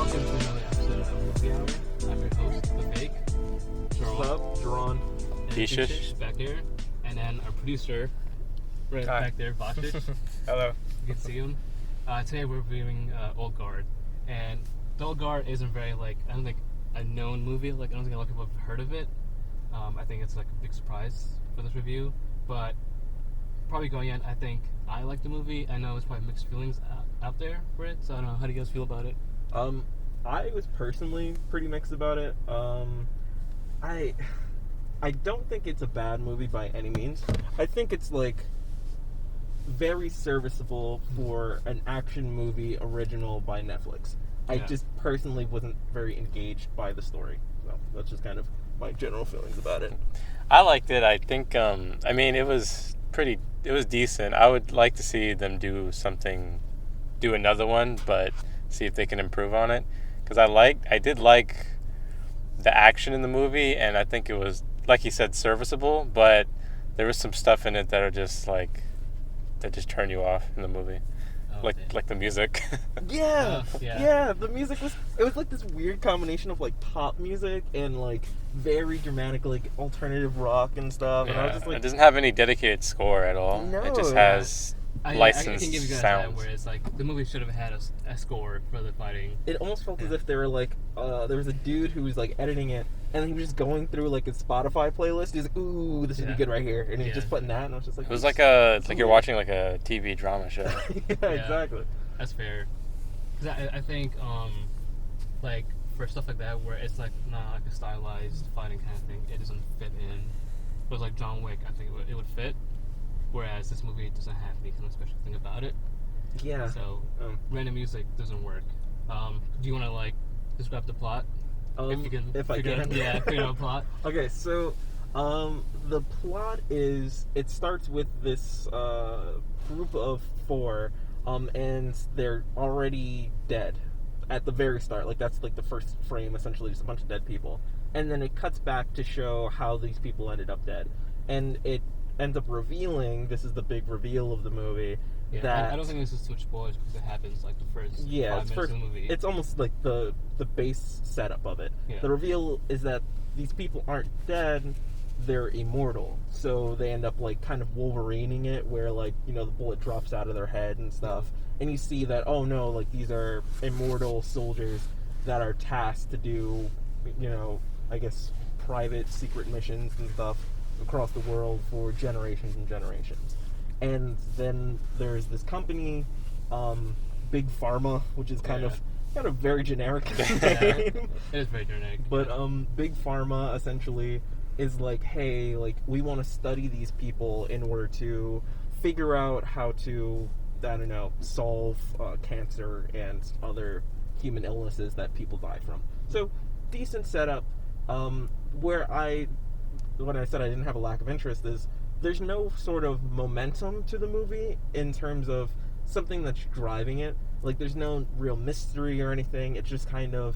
welcome to another episode of Movie Hour. I'm your host, The Fake, What's up, Jerron? and Bishish. back here, and then our producer, right Hi. back there, Vashish. Hello. You can see him. Today we're reviewing Old Guard, and The Old Guard isn't very, I don't think, a known movie. I don't think a lot of people have heard of it. I think it's, a big surprise for this review, but probably going in, I think I like the movie. I know it's probably mixed feelings out there for it, so I don't know. How do you guys feel about it? I was personally pretty mixed about it. I don't think it's a bad movie by any means. I think it's very serviceable for an action movie original by Netflix. I Yeah. just personally wasn't very engaged by the story. So that's just kind of my general feelings about it. I liked it. I think, it was decent. I would like to see them do another one, but see if they can improve on it. Because I did like the action in the movie, and I think it was, like you said, serviceable, but there was some stuff in it that are just that just turn you off in the movie. Oh, Like the music. Yeah, yeah. yeah. The music it was this weird combination of pop music and very dramatic alternative rock and stuff. And I was just it doesn't have any dedicated score at all. No. It just has I licensed can give you guys that, sounds. where it's the movie should have had a score for the fighting. It almost felt as Yeah. if they were there was a dude who was editing it, and he was just going through his Spotify playlist. He's like, "Ooh, this would be Yeah. good right here," and he's Yeah. just putting that, and I was just like, It was it's like you're watching a TV drama show. yeah, exactly. That's fair. Because I think, for stuff like that, where it's not a stylized fighting kind of thing, it doesn't fit in. Whereas John Wick, I think it would fit. Whereas this movie doesn't have any kind of special thing about it. Yeah. So, Um, random music doesn't work. Do you want to, describe the plot? If you can if I figure can. figure out a plot. Okay, so the plot is it starts with this group of four, and they're already dead at the very start. That's the first frame, essentially, just a bunch of dead people, and then it cuts back to show how these people ended up dead, and it ends up revealing, this is the big reveal of the movie. Yeah, That I don't think this is too much spoilers because it happens the first 5 minutes first, of the movie. it's almost the base setup of it. Yeah. The reveal is that these people aren't dead; they're immortal. So they end up kind of Wolverining it, where the bullet drops out of their head and stuff, and you see that these are immortal soldiers that are tasked to do I guess private secret missions and stuff across the world for generations and generations. And then there's this company, Big Pharma, which is kind of very generic name. It is very generic. But Big Pharma essentially is hey, we want to study these people in order to figure out how to, I don't know, solve cancer and other human illnesses that people die from. So decent setup. When I said I didn't have a lack of interest is there's no sort of momentum to the movie in terms of something that's driving it. There's no real mystery or anything. It's just kind of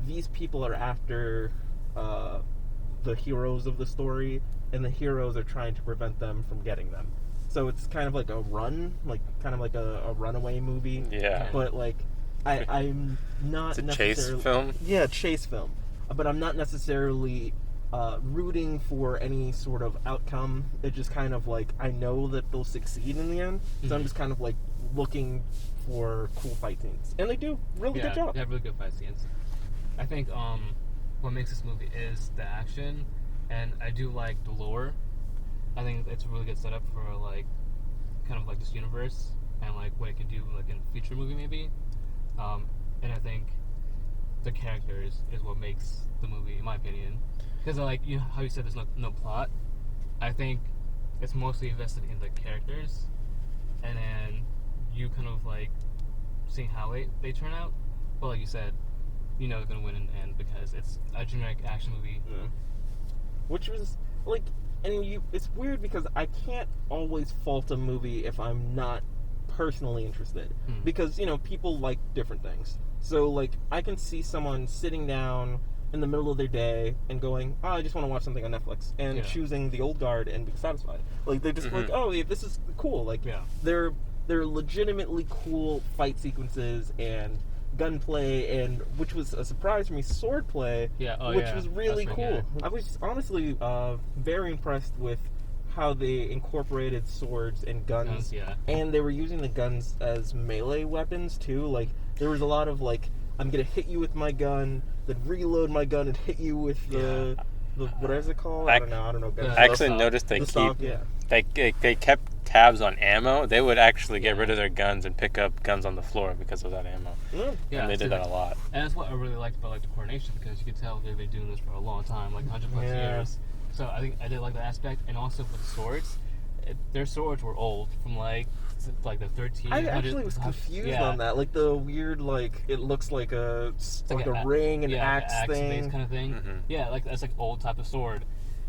these people are after the heroes of the story, and the heroes are trying to prevent them from getting them. So it's kind of like a run, a runaway movie. Yeah. But I'm not It's a necessarily chase film. Yeah, chase film. But I'm not necessarily rooting for any sort of outcome. It's just kind of I know that they'll succeed in the end. So I'm Mhm. just kind of looking for cool fight scenes, and they do really good job. They have really good fight scenes. I think what makes this movie is the action, and I do like the lore. I think it's a really good setup for kind of this universe and what it can do in a future movie maybe. And I think the characters is what makes the movie, in my opinion, because how you said there's no plot. I think it's mostly invested in the characters, and then you kind of seeing how they turn out. But like you said, they're gonna win in the end because it's a generic action movie. Yeah. Which was it's weird because I can't always fault a movie if I'm not personally interested, because people like different things. So I can see someone sitting down in the middle of their day and going, I just want to watch something on Netflix, and choosing The Old Guard and be satisfied. They're just oh, yeah, this is cool. They're legitimately cool fight sequences, and gunplay and, which was a surprise for me, swordplay, Yeah, oh, which yeah. was really That's cool. pretty I was honestly very impressed with how they incorporated swords and guns, Guns, yeah. and they were using the guns as melee weapons too. Like there was a lot of like, I'm gonna hit you with my gun, then reload my gun and hit you with the what is it called? I don't know. Guns. I actually stock. noticed they The keep stock, yeah. they kept tabs on ammo. They would actually get rid of their guns and pick up guns on the floor because of that ammo. Yeah, And they did so that a lot. And that's what I really liked about like the coordination, because you could tell they've been doing this for a long time, like 100 plus Yeah. years. So I think I did like that aspect, and also with swords, their swords were old from like the 1300s. I actually was confused yeah. on that. Like the weird, like it looks like a like a ring and axe thing. based kind of thing. Mhm. Yeah, like that's like old type of sword,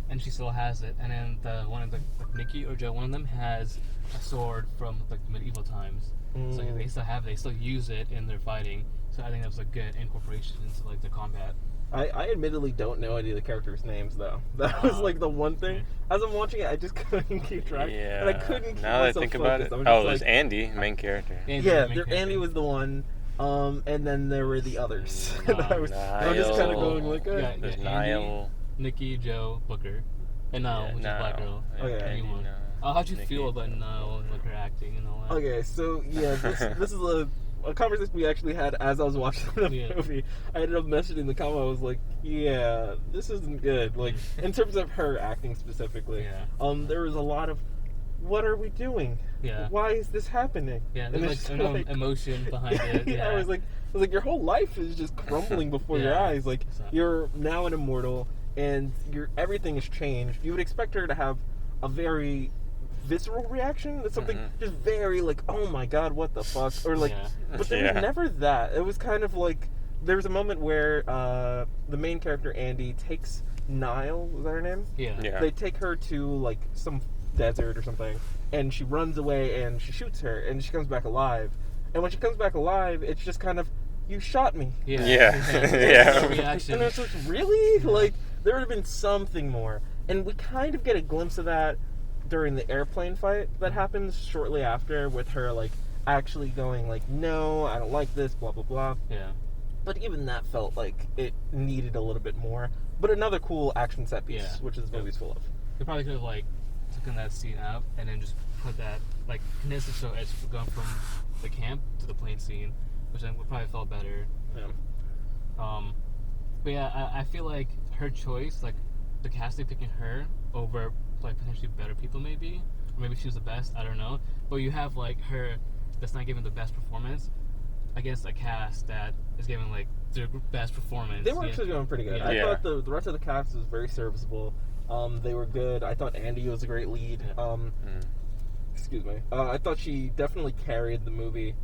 and she still has it. And then the one of the like Nikki or Joe, one of them has a sword from like medieval times. So they still have it. They still use it in their fighting. So I think that was a good incorporation into like the combat. I admittedly don't know any of the characters' names though. That was like the one thing. As I'm watching it, I just couldn't keep track, Yeah. and I couldn't keep Now that I myself think about focused. it, I was oh, just it was like, Andy, main character. Andy's yeah, the main character. Andy was the one, and then there were the others. And I was just kind of Niall. going like, Yeah, There's Andy, Niall. Nikki, Joe, Booker, and Niall, which is Black Girl. Oh, yeah. Anyone. Niall, How'd you Nikki. feel about Niall and like her acting and all that? okay, so yeah, this is a conversation we actually had as I was watching the Yeah. movie. I ended up messaging the comment. I was like, yeah, this isn't good. Like in terms of her acting specifically. Yeah. There was a lot of, what are we doing? Yeah. Why is this happening? Yeah, And there's it's like no emotion behind it. yeah, I was like, your whole life is just crumbling before your Yeah. eyes. Like So- you're now an immortal, and everything has changed. You would expect her to have a very visceral reaction. That's something just very like, oh my god, what the fuck, or like, Yeah. but there Yeah. was never that. It was kind of like there was a moment where the main character Andy takes Niall. Was that her name? Yeah. Yeah. They take her to like some desert or something, and she runs away and she shoots her, and she comes back alive. And when she comes back alive, it's just kind of, you shot me. Yeah. Yeah. Yeah. Yeah. Reaction. And it's like, really? Like, there would have been something more. And we kind of get a glimpse of that during the airplane fight that happens shortly after, with her, like, actually going, like, no, I don't like this, blah, blah, blah. Yeah. But even that felt like it needed a little bit more. But another cool action set piece, Yeah. which is the movie's full of. They probably could have like taken that scene out and then just put that like condensed it so it's gone from the camp to the plane scene, which then would probably felt better. Yeah. But yeah, I feel like her choice, like the casting picking her over like potentially better people, maybe, or maybe she was the best. I don't know. But you have like her that's not giving the best performance against a cast that is giving like their best performance. They were Yeah. actually doing pretty good. Yeah. I Yeah. thought the rest of the cast was very serviceable. They were good. I thought Andy was a great lead. Yeah. Excuse me. I thought she definitely carried the movie.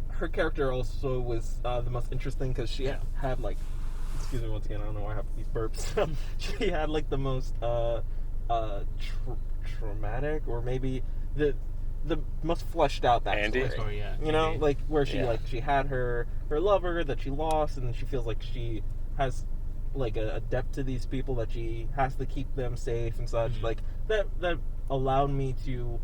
Her character also was the most interesting because she had like, excuse me once again, I don't know why I have these burps. She had like the most traumatic, or maybe the most fleshed out backstory. Andy? Story, yeah. You know, Andy. like where she Yeah. she had her lover that she lost, and she feels like she has like a debt to these people, that she has to keep them safe and such. Mhm. Like that allowed me to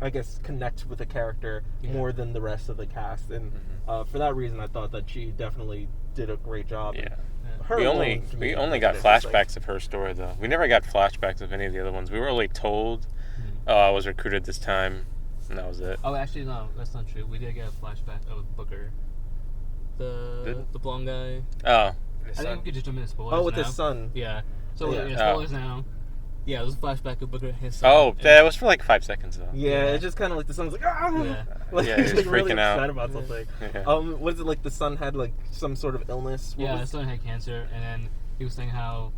I guess connect with the character Yeah. more than the rest of the cast, and for that reason I thought that she definitely did a great job. Yeah. Her We alone, only to me, got made it interesting. flashbacks of her story though. We never got flashbacks of any of the other ones. We were only told, "Oh, I was recruited this time," and that was it. Oh, actually, no, that's not true. We did get a flashback of Booker, the blonde guy. Oh, I think we could just jump into spoilers. Oh, with now. his son. Yeah. So Yeah. spoilers now. Yeah, it was a flashback of Booker, his son. oh, and- that was for like 5 seconds though. Yeah, Yeah. it's just kind of like the son's like, ah! Yeah. Like, Yeah, he's like really freaking out. upset about something. Yeah. Was it like the son had like some sort of illness? What Yeah, was- his son had cancer, and then he was saying how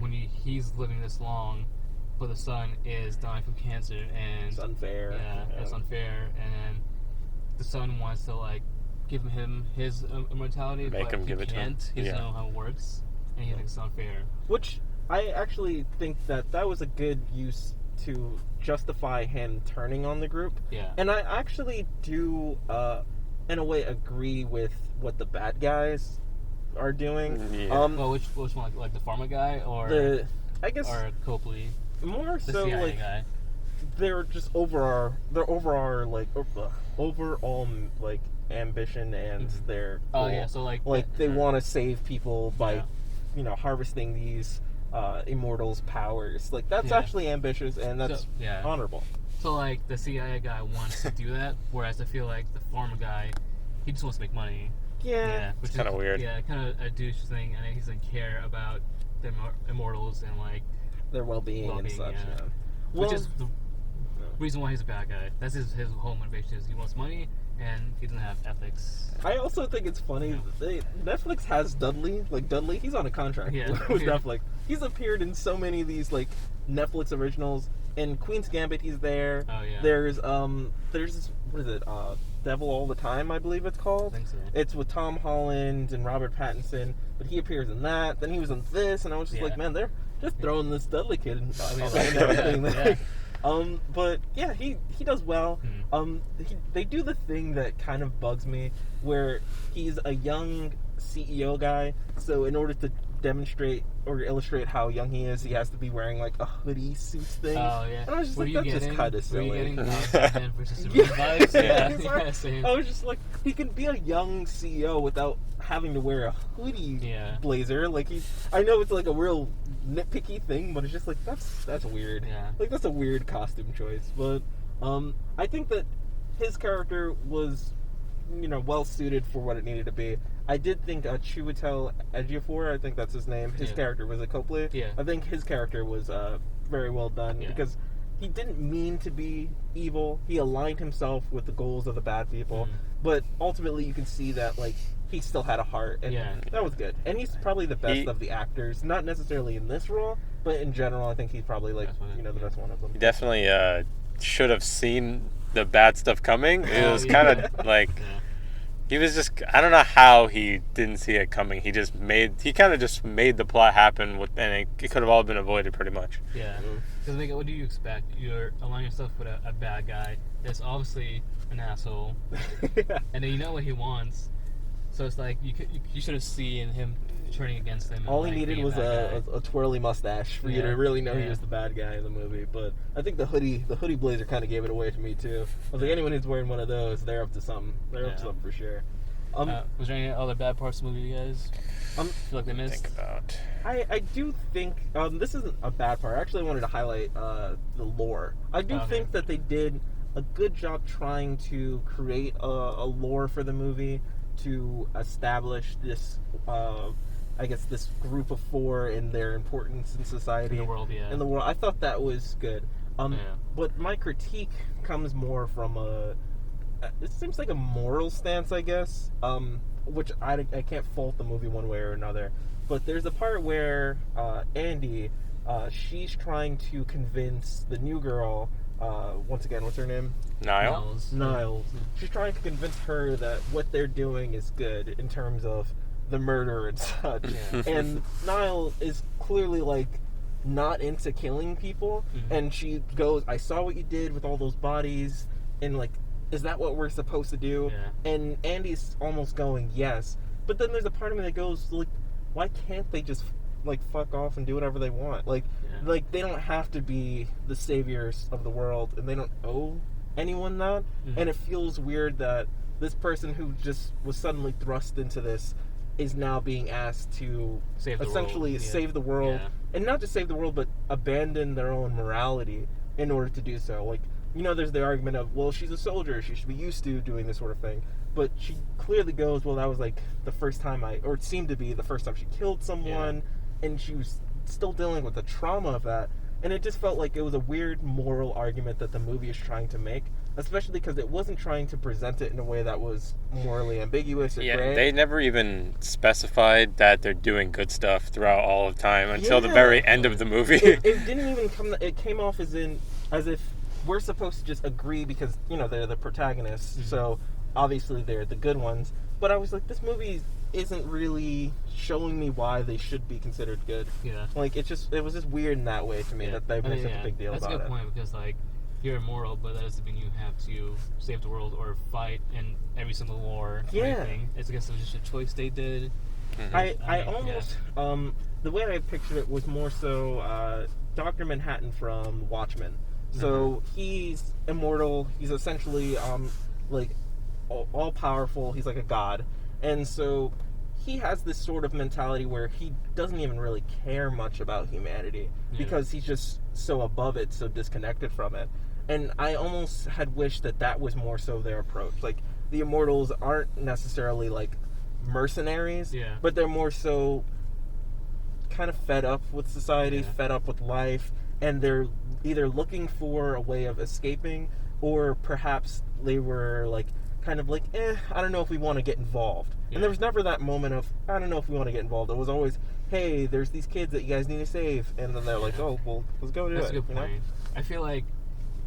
when he's living this long, but the son is dying from cancer, and It's unfair. yeah, it's unfair, and then the son wants to like give him his immortality, Make but him he give it to him. can't. He doesn't Yeah. know how it works, and he thinks it's unfair. Which I actually think that was a good use to justify him turning on the group. Yeah. And I actually do, in a way, agree with what the bad guys are doing. Yeah. Well, which one, like the pharma guy, or I guess or Copley, more the so CIA like guy? their just overall like ambition and their Oh goal. yeah, so like they want to save people by Yeah. harvesting these immortals' powers. Like that's Yeah. actually ambitious and that's So, yeah. honorable. So like the CIA guy wants to do that, whereas I feel like the pharma guy, he just wants to make money. Yeah. Which It's kinda weird. Yeah, kind of a douche thing, and he doesn't care about the immortals and like, Their well-being and Well-being, such. yeah. Yeah. which Well, is the reason why he's a bad guy. That's his whole motivation is he wants money and he doesn't have ethics. I also think it's funny. Netflix has Dudley. Like Dudley, he's on a contract Yeah. with Yeah. Netflix. He's appeared in so many of these like Netflix originals. In Queen's Gambit, he's there. Oh yeah. There's this, what is it? Devil All the Time, I believe it's I called. think so. It's with Tom Holland and Robert Pattinson, but he appears in that. Then he was in this, and I was just Yeah. like, man, they're just throwing this Dudley kid in I mean, and everything. yeah. But yeah, he does well. They do the thing that kind of bugs me, where he's a young CEO guy. So in order to demonstrate or illustrate how young he is, he has to be wearing like a hoodie suit thing. Oh yeah. And I was just Were like, you that's just getting- kind of Were you silly. getting Batman versus Superman vibes? Yeah. Yeah, same. I was just like, he can be a young CEO without having to wear a hoodie Yeah. blazer. Like I know it's like a real nitpicky thing, but it's just like that's weird. Yeah. Like that's a weird costume choice. But I think that his character was, well suited for what it needed to be. I did think Chiwetel Ejiofor, I think that's his name. His Yeah. character was a Copley. Yeah. I think his character was very well done Yeah. because he didn't mean to be evil. He aligned himself with the goals of the bad people, but ultimately you can see that like he still had a heart, and Yeah. that was good. And he's probably the best He- of the actors, not necessarily in this role, but in general, I think he's probably like Best one, the yeah. best one of them. He definitely should have seen the bad stuff coming. It Oh, was yeah. kind of like Yeah. he was just, I don't know how he didn't see it coming. He kind of just made the plot happen and it could have all been avoided pretty much. Yeah. Mm. Because what do you expect? You're aligning yourself with a bad guy that's obviously an asshole, Yeah. and then you know what he wants. So it's like you should have seen him turning against him. and, All he like, needed being was bad guy. a twirly mustache for you Yeah. to really know he Yeah. was the bad guy in the movie. But I think the hoodie blazer kind of gave it away to me too. I was like, anyone who's wearing one of those, they're up to something. They're up to Yeah. something for sure. Was there any other bad parts of the movie you guys feel like they missed? Think about. I do think this isn't a bad part. I actually wanted to highlight the lore. I do Okay. think that they did a good job trying to create a lore for the movie to establish this, I guess, this group of four and their importance in society. In the world, yeah. In the world, I thought that was good. Yeah. But my critique comes more from it seems like a moral stance, I guess, which I can't fault the movie one way or another. But there's a part where Andy, she's trying to convince the new girl, once again, what's her name? Niall? Niles. She's trying to convince her that what they're doing is good in terms of the murder and such. Yeah. And Niall is clearly like not into killing people, and she goes, "I saw what you did with all those bodies," and like, is that what we're supposed to do? Yeah. And Andy's almost going, yes. But then there's a part of me that goes, like, why can't they just like fuck off and do whatever they want? Like, Yeah. like they don't have to be the saviors of the world, and they don't owe anyone that. And it feels weird that this person who just was suddenly thrust into this is now being asked to Save the essentially world, yeah. save the world, Yeah. and not just save the world, but abandon their own morality in order to do so. Like, there's the argument of, well, she's a soldier, she should be used to doing this sort of thing. But she clearly goes, well, that was like the first time or it seemed to be the first time she killed someone, and she was still dealing with the trauma of that. And it just felt like it was a weird moral argument that the movie is trying to make, especially because it wasn't trying to present it in a way that was morally ambiguous or Yeah, gray. they never even specified that they're doing good stuff throughout all of time until the Yeah. very end of the movie. it didn't even come. It came off as if we're supposed to just agree because they're the protagonists, so obviously they're the good ones. But I was like, this movie isn't really showing me why they should be considered good. Yeah. Like it was just weird in that way to me that they made such a big deal That's about a good it. point because like you're immoral, but that doesn't mean you have to save the world or fight in every single war. Yeah. Or anything. It's I guess it was just a choice they did. I mean, almost the way I pictured it was more so Dr. Manhattan from Watchmen. So he's immortal. He's essentially like all powerful. He's like a god, and so he has this sort of mentality where he doesn't even really care much about humanity because he's just so above it, so disconnected from it. And I almost had wished that was more so their approach. Like, the immortals aren't necessarily like mercenaries, but they're more so kind of fed up with society, fed up with life, and they're either looking for a way of escaping, or perhaps they were like kind of like, I don't know if we want to get involved. And there was never that moment of, I don't know if we want to get involved. It was always, hey, there's these kids that you guys need to save, and then they're like, oh, well, let's go do it. That's a good point. Know? I feel like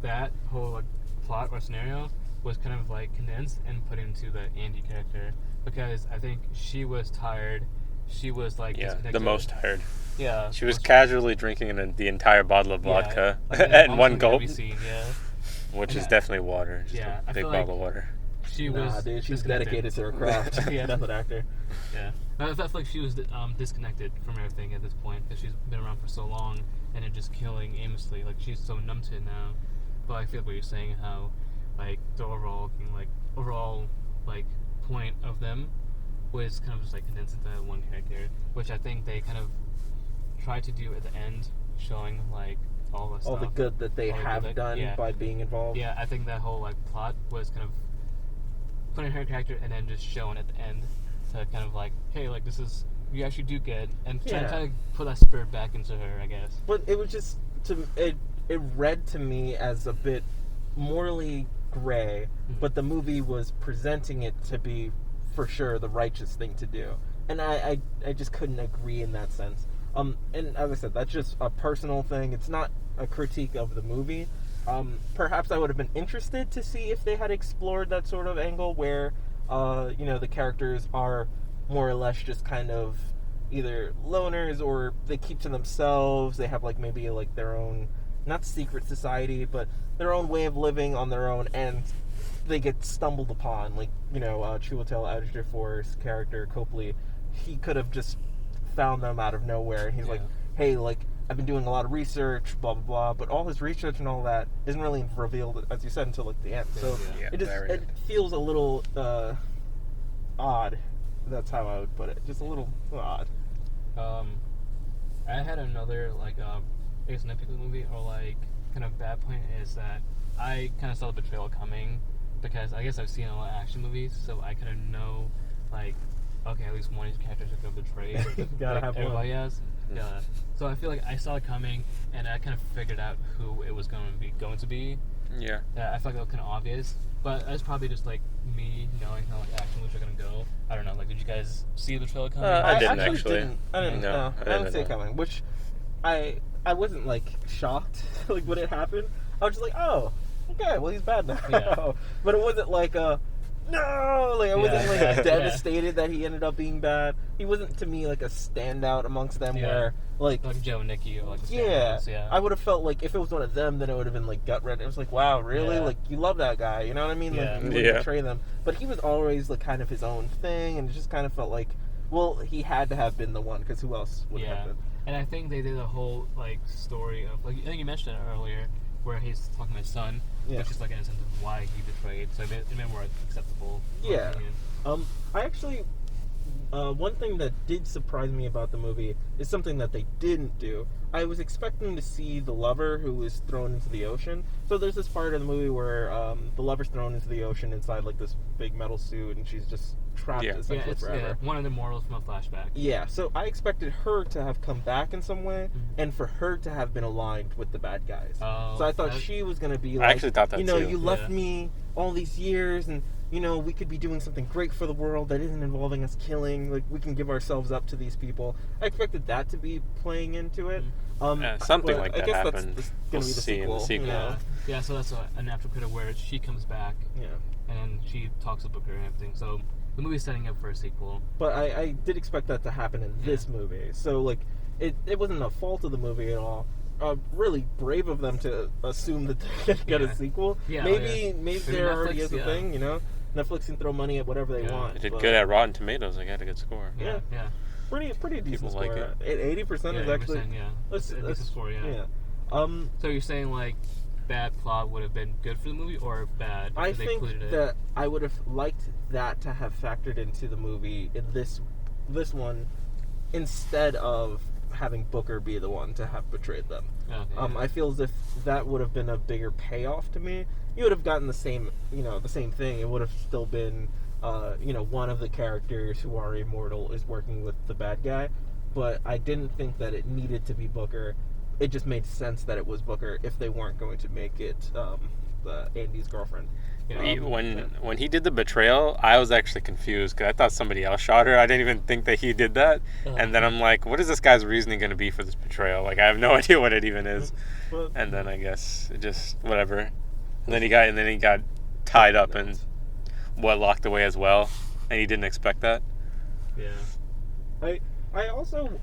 that whole like plot or scenario was kind of like condensed and put into the Andy character, because I think she was tired. She was like the most tired. Yeah, she was casually drinking the entire bottle of vodka like, at one gulp, scene, which is definitely water. Just a big bottle of water. She was dude, she's dedicated to her craft. Method actor. Yeah, I felt like she was disconnected from everything at this point, because she's been around for so long and then just killing aimlessly. Like, she's so numb to it now. But I feel what you're saying, how like the overall point of them was kind of just like condensed into one character, which I think they kind of tried to do at the end, showing like all the good that they have done by being involved. Yeah, I think that whole like plot was kind of putting her character and then just showing at the end to kind of like, hey, like, this is, you actually do good, and trying to kind of put that spirit back into her, I guess. But it was just it read to me as a bit morally gray, but the movie was presenting it to be for sure the righteous thing to do, and I just couldn't agree in that sense. And as I said, that's just a personal thing. It's not a critique of the movie. Perhaps I would have been interested to see if they had explored that sort of angle where, the characters are more or less just kind of either loners, or they keep to themselves. They have like maybe like their own, not secret society, but their own way of living on their own, and they get stumbled upon. Like, Chiwetel Ejiofor's character, Copley, he could have just found them out of nowhere, and he's like, hey, like, I've been doing a lot of research, blah, blah, blah, but all his research and all that isn't really revealed, as you said, until, like, the end. So it feels a little odd. That's how I would put it. Just a little odd. I had another, like, I guess nitpick of the movie, or, like, kind of bad point is that I kind of saw the betrayal coming, because I guess I've seen a lot of action movies, so I kind of know, like, okay, at least one of these characters are going to betray. Gotta have everybody one. Else. Yeah. So I feel like I saw it coming, and I kind of figured out who it was going to be. Yeah. I feel like that was kind of obvious, but that's probably just like me knowing how like action movies are going to go. I don't know. Like, did you guys see the trailer coming? I didn't actually. Didn't. I didn't see it coming. Which I wasn't like shocked like when it happened. I was just like, oh, okay, well, he's bad now. Yeah. But it wasn't like no, like I wasn't like devastated that he ended up being bad. He wasn't to me like a standout amongst them where like Joe and Nikki or like I would have felt like if it was one of them, then it would have been like gut wrenching. It was like, wow, really? Yeah. Like, you love that guy, you know what I mean? Like, you wouldn't betray them. But he was always like kind of his own thing, and it just kind of felt like, well, he had to have been the one, because who else would have been? And I think they did a whole like story of, like, I think you mentioned it earlier, where he's talking to his son, which is like an instance of why he betrayed. So it made more acceptable. Yeah. I actually, one thing that did surprise me about the movie is something that they didn't do. I was expecting to see the lover who was thrown into the ocean. So there's this part of the movie where the lover's thrown into the ocean inside like this big metal suit, and she's just trapped essentially forever. One of the mortals from a flashback. Yeah, so I expected her to have come back in some way, and for her to have been aligned with the bad guys. So I thought she was going to be like, I actually thought that too. You left me all these years, and we could be doing something great for the world that isn't involving us killing. Like, we can give ourselves up to these people. I expected that to be playing into it. Something like that happened. That's going to be the sequel. In the sequel. Yeah, so that's a natural critter where she comes back, and she talks about her and everything. So the movie's setting up for a sequel. But I did expect that to happen in this movie. So, like, it wasn't a fault of the movie at all. Really brave of them to assume that they're going to get a sequel. Yeah, maybe there already is a thing, Netflix can throw money at whatever they want. It did good at Rotten Tomatoes. They got a good score. Yeah. Pretty decent People score. like it. 80% is actually... That's a decent score, yeah. So you're saying, like, bad plot would have been good for the movie or bad? I if they think included it? that I would have liked that to have factored into the movie in this one, instead of having Booker be the one to have betrayed them. Okay, I feel as if that would have been a bigger payoff to me. You would have gotten the same thing. It would have still been, one of the characters who are immortal is working with the bad guy, but I didn't think that it needed to be Booker. It just made sense that it was Booker if they weren't going to make it Andy's girlfriend. When he did the betrayal, I was actually confused because I thought somebody else shot her. I didn't even think that he did that. And then I'm like, what is this guy's reasoning going to be for this betrayal? Like, I have no idea what it even is. But, And then I guess it just whatever. And then he got tied up and locked away as well, and he didn't expect that. yeah. I also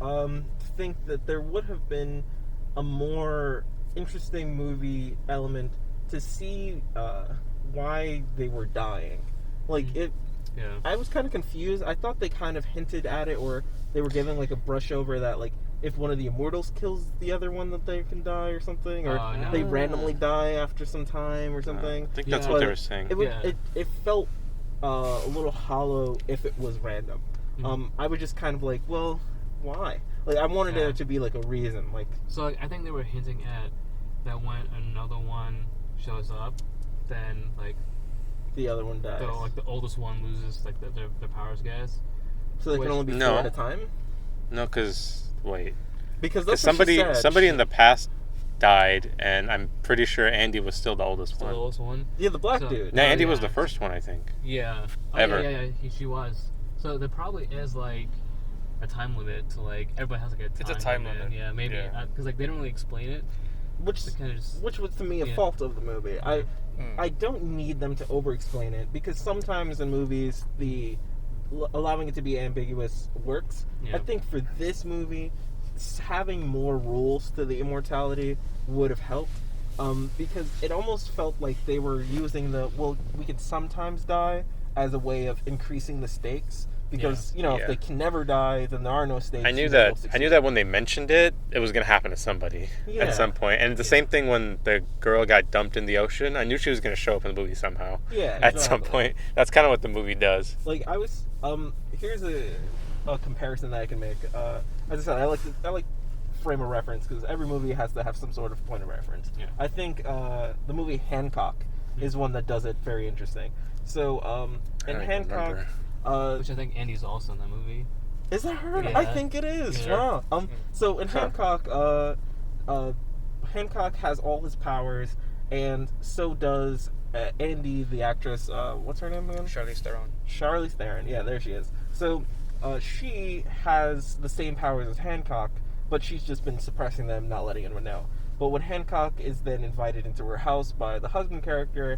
think that there would have been a more interesting movie element to see why they were dying. Like, it. Yeah. I was kind of confused. I thought they kind of hinted at it, or they were giving like a brush over that, like, if one of the immortals kills the other one, that they can die or something, or Oh, no. they randomly die after some time or something. I think that's Yeah. what they But were saying. It felt a little hollow if it was random. Mhm. I was just kind of like, well, why? Like, I wanted Yeah. there to be like a reason. Like, So like, I think they were hinting at that when another one shows up, then like the other one dies, the oldest one loses like their powers, guys. so they which- can only be No. four at a time. No, because wait, Because because that's what she somebody said. in the past died, and I'm pretty sure Andy was still the oldest Still one. the oldest one. Yeah, the black So- dude. No, Andy was yeah. the first one, I think. Yeah. Oh, Ever. Yeah. She was. So there probably is like a time limit to like everybody has like a time It's a time limit. Yeah, maybe Yeah. because like they don't really explain it. which They kind of just was to me a Yeah. fault of the movie. I don't need them to over explain it, because sometimes in movies allowing it to be ambiguous works. Yeah. I think for this movie, having more rules to the immortality would have helped, because it almost felt like they were using we could sometimes die as a way of increasing the stakes. Because if Yeah. they can never die, then there are no stakes. I knew that when they mentioned it, it was gonna happen to somebody Yeah. at some point. And the same thing when the girl got dumped in the ocean. I knew she was gonna show up in the movie somehow. Yeah, At some exactly. point, that's kind of what the movie does. Like, I was here's a comparison that I can make. As I said, I like frame of reference, because every movie has to have some sort of point of reference. Yeah. I think the movie Hancock is one that does it very interesting. So in I don't even Hancock, remember. which I think Andy's also in that movie. is that her? Yeah. I think it is. Yeah. Wow. So in Huh. Hancock, Hancock has all his powers, and so does Andy, the actress. What's her name again? Charlize Theron. Charlize Theron. Yeah, there she is. So she has the same powers as Hancock, but she's just been suppressing them, not letting anyone know. But when Hancock is then invited into her house by the husband character,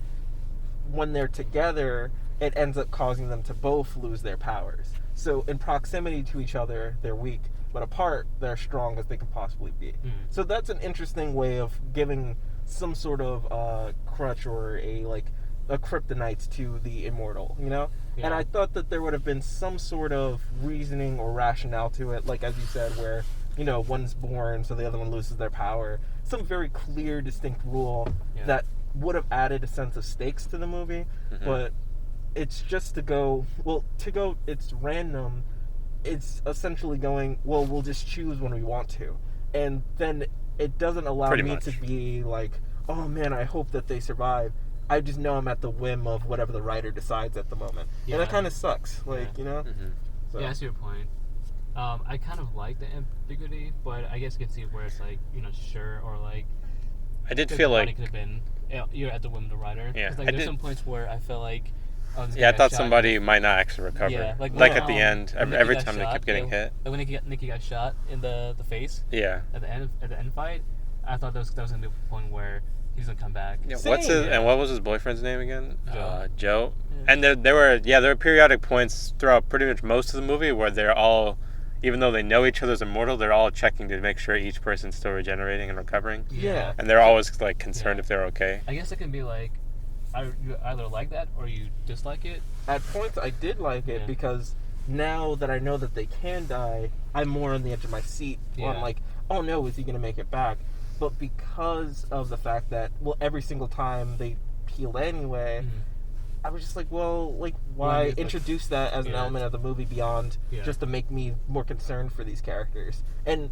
when they're together, it ends up causing them to both lose their powers. So in proximity to each other, they're weak, but apart, they're strong as they can possibly be. So that's an interesting way of giving some sort of crutch or a kryptonite to the immortal, you know? Yeah. And I thought that there would have been some sort of reasoning or rationale to it, like as you said, where, one's born so the other one loses their power. Some very clear, distinct rule Yeah. that would have added a sense of stakes to the movie, but it's just it's random. It's essentially going, well, we'll just choose when we want to. And then it doesn't allow Pretty me much. to be like, oh man, I hope that they survive. I just know I'm at the whim of whatever the writer decides at the moment. And that Yeah. kind of sucks. Like, Yeah. So. Yeah, I see your point. I kind of like the ambiguity, but I guess you can see where it's like, sure, or like I did the feel body like could have been you're at the whim of the writer. Yeah, 'Cause, like, I there's did- some points where I feel like this guy I got thought shot. somebody might not actually recover. Yeah, like when, at the end, when Nicky every got time they shot, kept getting hit. Like when Nicky got shot in the face Yeah. at the end fight, I thought that was gonna be a point where he's gonna come back. Yeah, Same. what's his and what was his boyfriend's name again? Joe. Joe. Yeah. And there were periodic points throughout pretty much most of the movie where they're all, even though they know each other's immortal, they're all checking to make sure each person's still regenerating and recovering. Yeah. And they're always like concerned Yeah. if they're okay. I guess it can be like you either like that or you dislike it. At points, I did like it Yeah. because now that I know that they can die, I'm more on the edge of my seat Yeah. on like, oh no, is he going to make it back? but because of the fact that, well, every single time they healed anyway, I was just like, well, like, why just, like, introduce that as an yeah. element of the movie beyond Yeah. just to make me more concerned for these characters? And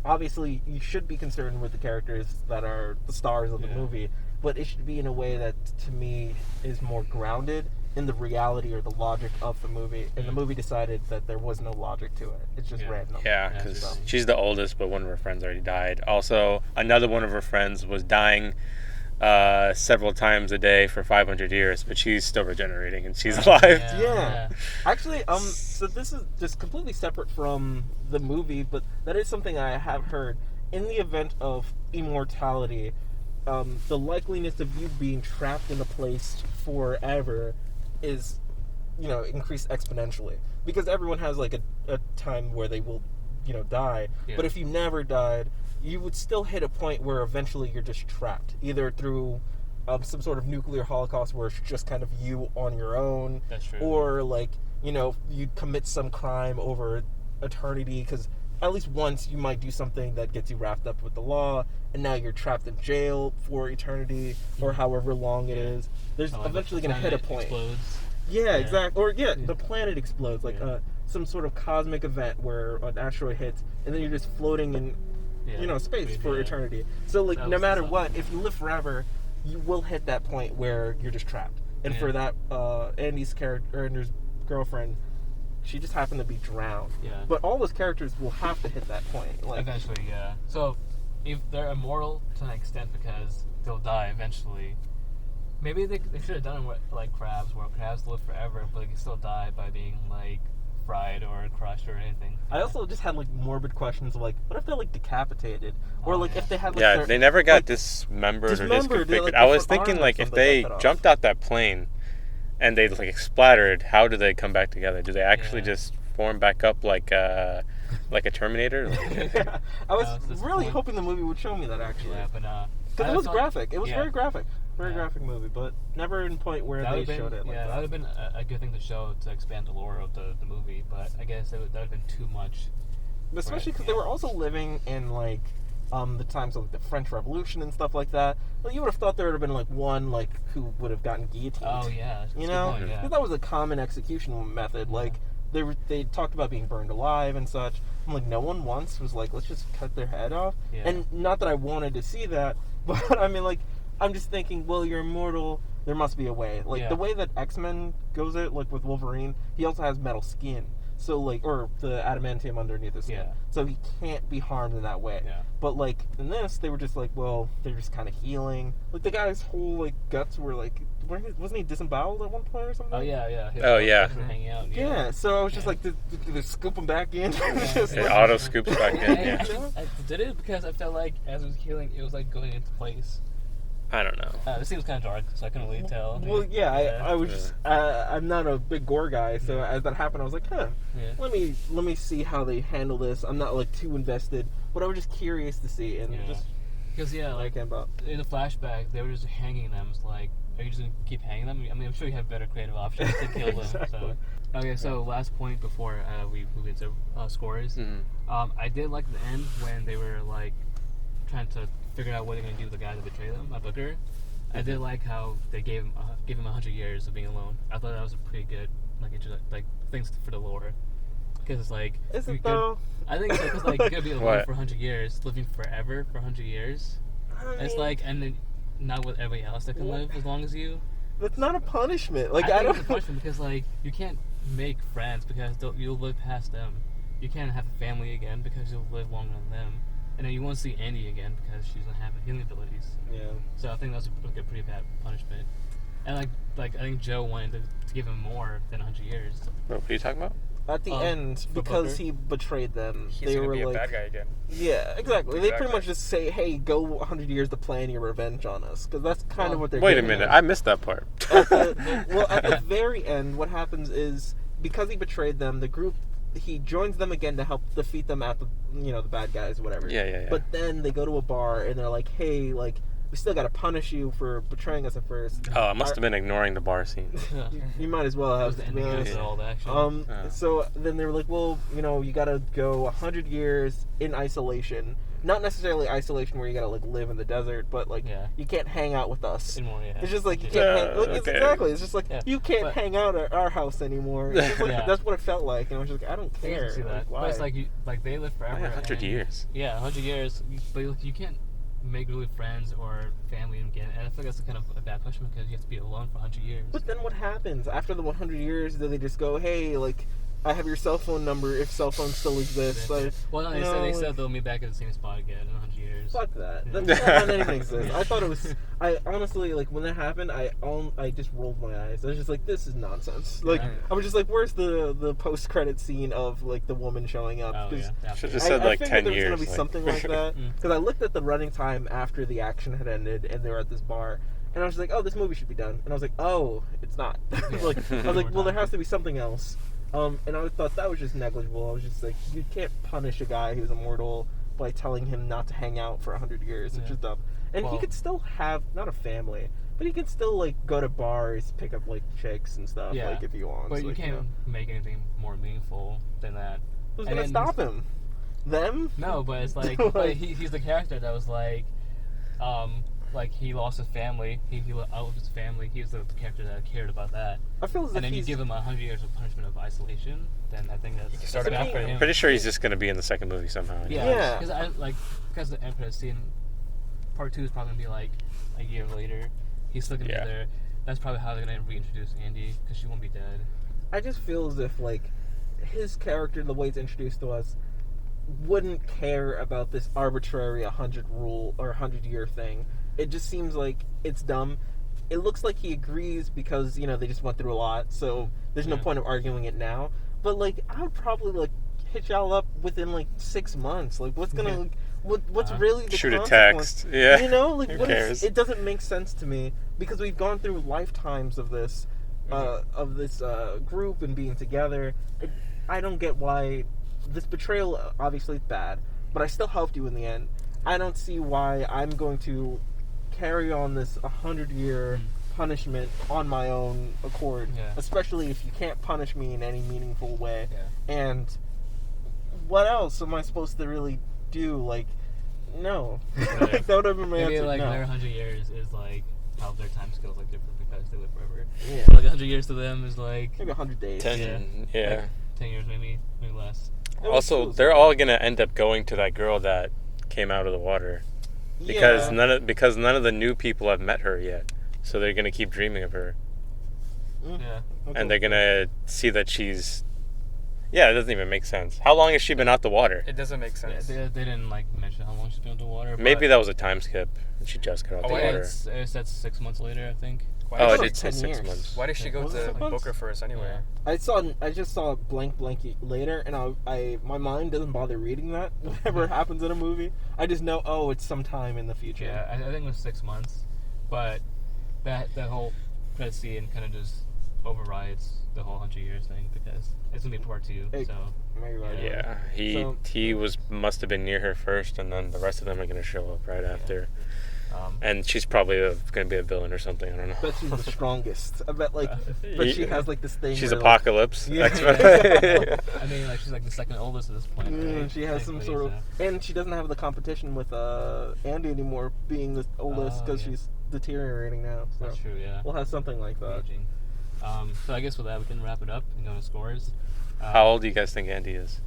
obviously, you should be concerned with the characters that are the stars of the Yeah. movie, but it should be in a way that, to me, is more grounded in the reality or the logic of the movie. And the movie decided that there was no logic to it. It's just Yeah. random. Yeah, Yeah, because so- she's the oldest, but one of her friends already died. Also, another one of her friends was dying several times a day for 500 years, but she's still regenerating and she's alive. Yeah. Actually, so this is just completely separate from the movie, but that is something I have heard. In the event of immortality, the likeliness of you being trapped in a place forever is, increased exponentially. Because everyone has, like, a time where they will, die. Yeah. But if you never died, you would still hit a point where eventually you're just trapped. Either through some sort of nuclear holocaust where it's just kind of you on your own. That's true. Or, like, you commit some crime over eternity, because at least once you might do something that gets you wrapped up with the law, and now you're trapped in jail for eternity, or however long it is. There's Oh, like eventually the going to hit a planet point. Explodes. Yeah, Yeah. exactly. Or, the planet explodes, like Yeah. some sort of cosmic event where an asteroid hits, and then you're just floating in, Yeah. space for Yeah. eternity. So, like, That no was matter tough. what, if you live forever, you will hit that point where you're just trapped. And Yeah. for that, Andy's character, Andy's girlfriend, she just happened to be drowned. Yeah. But all those characters will have to hit that point. Like, Eventually, yeah. So, if they're immortal to an extent because they'll die eventually, maybe they should have done it with, like, crabs, where crabs live forever, but they can still die by being, like, fried or crushed or anything. I also just had, like, morbid questions of, like, what if they're, like, decapitated? Or, Oh, like, yeah. if they had, like, Yeah, their, they never got like, dismembered or dismembered, disconfigured. like, I the was front thinking, arm or like, if something they got cut off. jumped out that plane and they, like, splattered, how do they come back together? Do they actually Yeah. just form back up like a Terminator? Yeah. I was That's the really point. hoping the movie would show me that, actually. Yeah, but Because it was graphic. It was yeah. very graphic. Very Yeah. graphic movie, but never in point where That they would've been, showed it like that that. would have been a good thing to show to expand the lore of the movie, but I guess that would have been too much. Especially because yeah. they were also living in, like, the times of, like, the French Revolution and stuff like that. Well, you would have thought there would have been, like, one, like, who would have gotten guillotined. Oh, yeah. That's You a good know? point, yeah. 'Cause that was a common execution method. Like, they talked about being burned alive and such. I'm like, no one once was like, let's just cut their head off. Yeah. And not that I wanted to see that, but I mean, like, I'm just thinking, well, you're immortal. There must be a way. Like, Yeah. the way that X-Men goes it, like, with Wolverine, he also has metal skin. So, like, or the adamantium underneath his skin. Yeah. So he can't be harmed in that way. Yeah. But, like, in this, they were just like, well, they're just kind of healing. Like, the guy's whole, like, guts were, like, wasn't he disemboweled at one point or something? Oh, yeah. His Oh, yeah. guts were hanging out. Yeah, so I was just Yeah. like, did they scoop him back in? Yeah. Just It like- auto scoops back in. I Yeah. think I did it because I felt like as it was healing, it was like going into place. I don't know. This seems kind of dark, so I couldn't really tell. Well, yeah, I was just, I'm not a big gore guy, so as that happened, I was like, Yeah. let me see how they handle this. I'm not, like, too invested, but I was just curious to see, and Yeah. just Because like about. in the flashback, they were just hanging them. It's like, are you just gonna keep hanging them? I mean, I'm sure you have better creative options to kill them. Exactly. So. Okay, so last point before we move into scores. Mhm. I did like the end when they were like trying to figure out what they're gonna do with the guy that betrayed them, Booker. I did like how they gave him 100 years of being alone. I thought that was a pretty good like things for the lore. Because it's like Is you it could- though? I think so. Because like you're gonna be alone What? for 100 years, living forever for 100 years. I It's mean, like, and then not with everybody else that can What? live as long as you. that's not a punishment. Like, I I think don't. it's a punishment because like you can't make friends because you'll live past them. You can't have a family again because you'll live longer than them, and then you won't see Andy again because she doesn't have healing abilities. Yeah. So I think that's like a pretty bad punishment. And like I think Joe wanted to give him more than 100 years. What are you talking about? At the end, for because Booker? he betrayed them, He's they gonna were be a like, bad guy again. yeah, exactly. They pretty Exactly. much just say, "Hey, go 100 years to plan your revenge on us," because that's kind of what they're. Wait a getting minute, at. I missed that part. At the very end, what happens is because he betrayed them, the group he joins them again to help defeat them at the the bad guys, whatever. Yeah. But then they go to a bar and they're like, "Hey, like we still got to punish you for betraying us at first. Oh, I must have been ignoring the bar scene. Yeah. You might as well That have. was the to be ending honest. of all the action. So then they were like, well, you got to go 100 years in isolation. Not necessarily isolation where you got to like live in the desert, but like Yeah. you can't hang out with us. In more, yeah. It's just like you Yeah. can't hang. Like, it's okay. exactly. It's just like Yeah, you can't but- hang out at our house anymore. It's just like, Yeah. That's what it felt like, and I was just like, I don't I can care. see that. Like, why? But it's like like they live forever. Why 100 and- years? Yeah, 100 years. But you can't make really friends or family again. And I feel like that's kind of a bad punishment because you have to be alone for 100 years. But then what happens after the 100 years? Do they just go, hey, like, I have your cell phone number if cell phones still exist? Like, well, no, they said they'll meet back at the same spot again in 100 years. fuck that. Yeah. That's not how anything exists. I thought it was. I honestly, like, when that happened, I just rolled my eyes. I was just like, this is nonsense. Like, Yeah. I was just like, where's the post credit scene of like the woman showing up? Oh, 'Cause yeah. Should After- just said, I like, figured 10 there was years. gonna be like- something like that Mm. because I looked at the running time after the action had ended and they were at this bar, and I was like, oh, this movie should be done, and I was like, oh, it's not. Like, I was like, well, there has to be something else. And I thought that was just negligible. I was just like, you can't punish a guy who's immortal by telling him not to hang out for 100 years. It's Yeah. just dumb. And he Well- could still have not a family, but he could still like go to bars, pick up like chicks and stuff, Yeah. like if he wants. But you like, can't make anything more meaningful than that. Who's And gonna then- stop him? Them? No, but it's like, Like- but he's the character that was like he lost his family. He outlived his family. He was the character that cared about that. I feel as if And then you he's give him 100 years of punishment of isolation. Then I think that's start bad it for out. him. Pretty sure he's just going to be in the second movie somehow. Yeah. Because the end credit scene, part 2 is probably gonna be like a year later. He's still gonna Yeah. be there. That's probably how they're gonna reintroduce Andy because she won't be dead. I just feel as if like his character, the way it's introduced to us, wouldn't care about this arbitrary 100 rule or 100-year thing. It just seems like it's dumb. It looks like he agrees because they just went through a lot, so there's no Yeah. point of arguing it now. But like, I would probably like hit y'all up within like 6 months. Like, what's gonna Yeah. like, what's Uh-huh. really the Shoot a consequence? text. Yeah. Like Who what is- cares? it doesn't make sense to me because we've gone through lifetimes of this group and being together. I don't get why this betrayal obviously is bad, but I still helped you in the end. I don't see why I'm going to carry on this 100-year punishment on my own accord, Yeah. especially if you can't punish me in any meaningful way. Yeah. And what else am I supposed to really do? Like, no. Like, that would have been my Maybe answer. like no. their 100 years is like how their time scales like different because they live forever. Yeah. Like 100 years to them is like Maybe 100 days. 10. Yeah. like 10 years maybe less. It was Also, cool. they're all going to end up going to that girl that came out of the water. Because none of the new people have met her yet. So they're going to keep dreaming of her. Yeah. Okay. And they're going to see that she's... Yeah, it doesn't even make sense. How long has she been out the water? It doesn't make Yeah, sense. they didn't like mention how long she's been underwater. Maybe but that was a time skip. And she just got out Oh, the yeah, water. it said 6 months later, I think. Why Oh, did it she, did say 10 6 years. months. why did she go Was it to 6 months? Booker first anyway? I just saw blank later, and my mind doesn't bother reading that. Whatever happens in a movie, I just know, oh, it's sometime in the future. Yeah, I think it was 6 months, but that whole credit scene kind of just overrides the whole 100 years thing because it's gonna be part 2. Hey, So Maybe right. Yeah, So- he must have been near her first, and then the rest of them are going to show up right after. And she's probably going to be a villain or something. I don't know. I bet she's the strongest. I bet but she has like this thing. She's where, Apocalypse. Yeah. X-Men. I mean, like she's like the second oldest at this point. right? she has some Technically, sort of, and she doesn't have the competition with Andy anymore, being the oldest because yeah. she's deteriorating now. So That's true. Yeah. we'll have something like that. Aging. So I guess with that we can wrap it up and go to scores. How old do you guys think Andy is?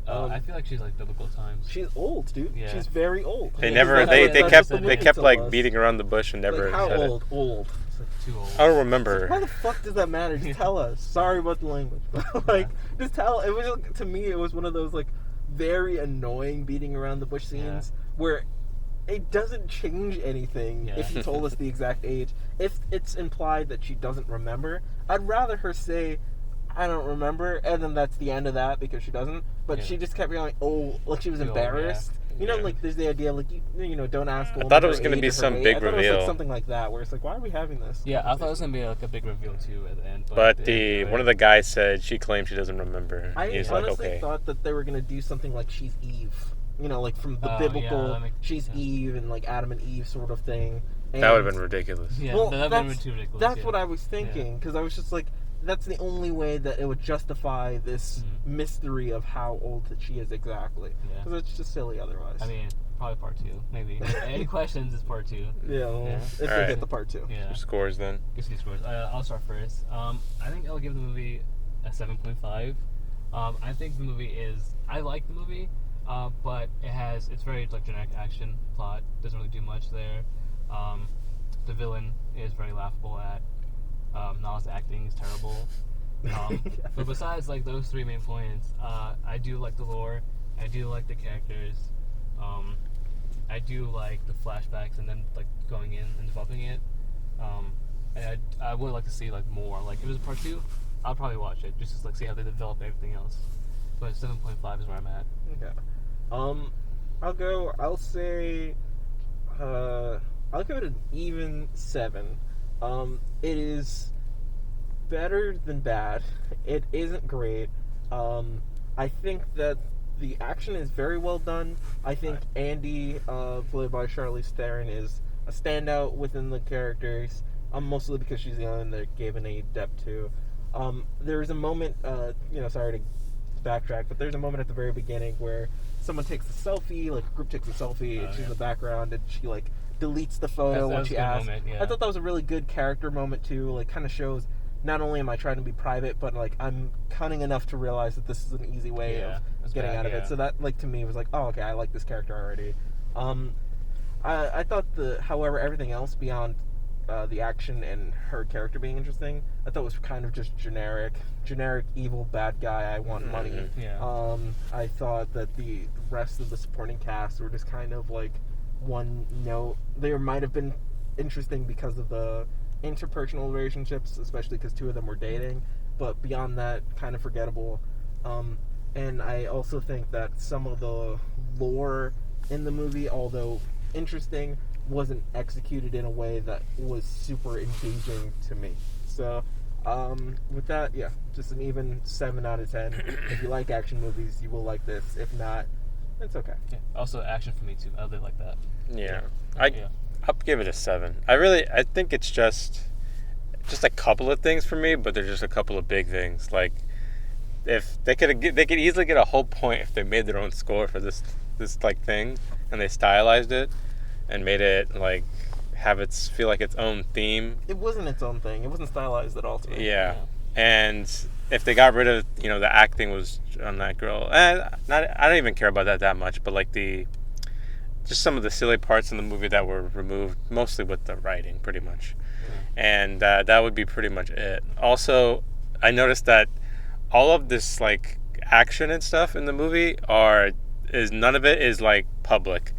I feel like she's like biblical times. She's old, dude. Yeah. She's very old. They Yeah, never. that's They what- they that's kept what the they movie kept told like us. beating around the bush and never Like, how said old? Old. It's like too old. it. I don't remember. Why the fuck does that matter? Just tell us. Sorry about the language. Like, just tell. It was to me. It was one of those like very annoying beating around the bush scenes where it doesn't change anything Yeah. if you told us the exact age. If it's implied that she doesn't remember, I'd rather her say, "I don't remember," and then that's the end of that because she doesn't. But Yeah. she just kept going, "Oh," like she was Oh, yeah. embarrassed. You know, Yeah. like there's the idea, like don't ask. a woman thought it was her gonna age be or her some weight. big I thought it was reveal. like something like that, where it's like, why are we having this? Yeah, I thought it was gonna be like a big reveal too at the end. But they- one of the guys said she claimed she doesn't remember. I He's honestly like, okay. thought that they were gonna do something like she's Eve, like from the Oh, biblical, yeah, that makes she's sense. Eve and like Adam and Eve sort of thing. That would have And- been ridiculous. Yeah, Well, that'd been too ridiculous. That's yeah. what I was thinking, because I was just like, that's the only way that it would justify this mystery of how old that she is exactly. Yeah. Because it's just silly otherwise. I mean, probably part 2, maybe. Any questions? It's part 2. yeah, well, Yeah. if they Alright. get the part 2. Yeah. Your scores then? Give some scores. I'll start first. I think I'll give the movie a 7.5. I think the movie is. I like the movie, but it's very like generic action plot. Doesn't really do much there. The villain is very laughable at. Nala's acting is terrible. But besides like those 3 main points, I do like the lore. I do like the characters. I do like the flashbacks and then like going in and developing it. And I would like to see like more. Like if it was part 2, I'll probably watch it just to like see how they develop everything else. But 7.5 is where I'm at. Okay. I'll say I'll give it an even 7. It is better than bad. It isn't great. I think that the action is very well done. I think Andy, played by Charlize Theron, is a standout within the characters. Mostly because she's the only one that gave any depth to. There's a moment, sorry to backtrack, but there's a moment at the very beginning where someone takes a selfie, like a group takes a selfie, and she's in the background, and she like deletes the photo when That was she a good asks. moment, yeah. I thought that was a really good character moment too. Like, kind of shows not only am I trying to be private, but like I'm cunning enough to realize that this is an easy way Yeah, of that's getting bad, out of yeah. it. So that, like, to me was like, oh, okay, I like this character already. I thought however, everything else beyond the action and her character being interesting, I thought was kind of just generic evil bad guy. I want money. Yeah. I thought that the rest of the supporting cast were just kind of like one note. They might have been interesting because of the interpersonal relationships, especially because 2 of them were dating. But beyond that, kind of forgettable. And I also think that some of the lore in the movie, although interesting, wasn't executed in a way that was super engaging to me. So, with that, yeah, just an even 7 out of 10. If you like action movies, you will like this. If not, it's okay. Yeah. Also, action for me too. I really like that. Yeah. Yeah. I'll give it a 7. I think it's just a couple of things for me, but they're just a couple of big things. Like, if they could easily get a whole point if they made their own score for this like thing, and they stylized it and made it like have feel like its own theme. It wasn't its own thing. It wasn't stylized at all to me. Yeah. And if they got rid of, the acting was on that girl, I don't even care about that much, but like just some of the silly parts in the movie that were removed, mostly with the writing, pretty much. And that would be pretty much it. Also, I noticed that all of this like action and stuff in the movie none of it is like public.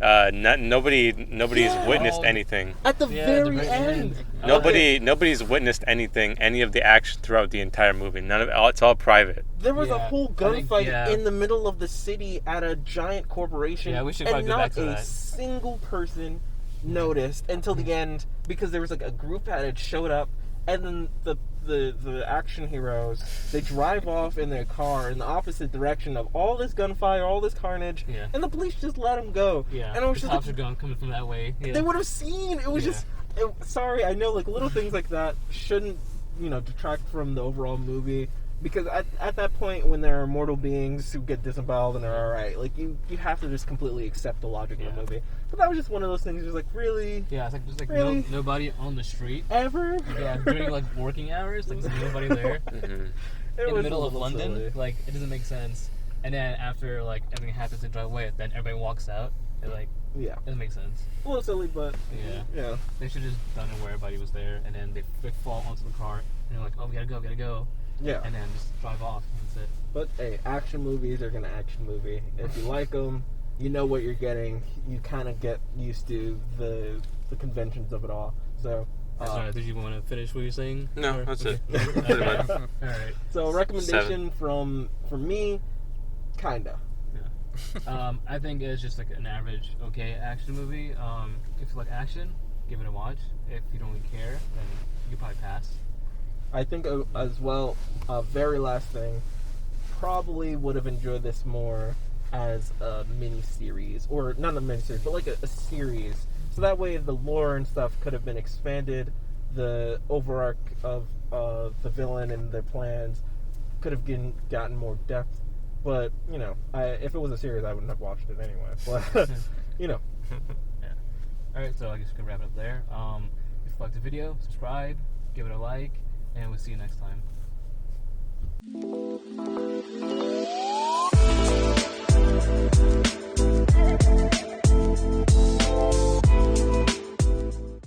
Nobody's witnessed anything. At the very the end. Nobody's witnessed anything, any of the action throughout the entire movie. None of it. It's all private. There was a Yeah, whole I think, gunfight yeah. in the middle of the city at a giant corporation. Yeah, we should and probably go not back to a that. single person noticed until the end, because there was like a group that had showed up, and then the action heroes, they drive off in their car in the opposite direction of all this gunfire, all this carnage, Yeah. and the police just let them go. Yeah. And I was the just cops like, are going coming from that way. Yeah. they would have seen. It was Yeah. just. Sorry, I know like little things like that shouldn't, detract from the overall movie, because at that point when there are mortal beings who get disemboweled and are alright, like you have to just completely accept the logic of the Yeah. movie. But that was just one of those things. Just like, really, Yeah, it's like there's like Really? nobody on the street. ever? Yeah, during like working hours, like there's nobody there Mhm. It in was the a middle of little London. silly. Like it doesn't make sense. And then after like everything happens, they drive away. Then everybody walks out. It like Yeah, doesn't make sense. a little silly, but Yeah. They should have just done it where everybody was there, and then they fall onto the car, and they're like, "Oh, we gotta go," yeah. and then just drive off. And that's it. But hey, action movies are gonna action movie. If you like them, you know what you're getting. You kind of get used to the conventions of it all. So. Sorry, did you want to finish what you're saying? No, Or- that's okay. it. Pretty much. All right. So a recommendation from me, kinda. I think it's just like an average, okay action movie. If you like action, give it a watch. If you don't really care, then you probably pass. I think as well. Very last thing, probably would have enjoyed this more as a mini series, or not a mini series, but like a series. So that way, the lore and stuff could have been expanded. The overarch of the villain and their plans could have gotten more depth. But you know, if it was a series, I wouldn't have watched it anyway. But you know. Yeah. All right, so I guess we can wrap it up there. If you liked the video, subscribe, give it a like, and we'll see you next time.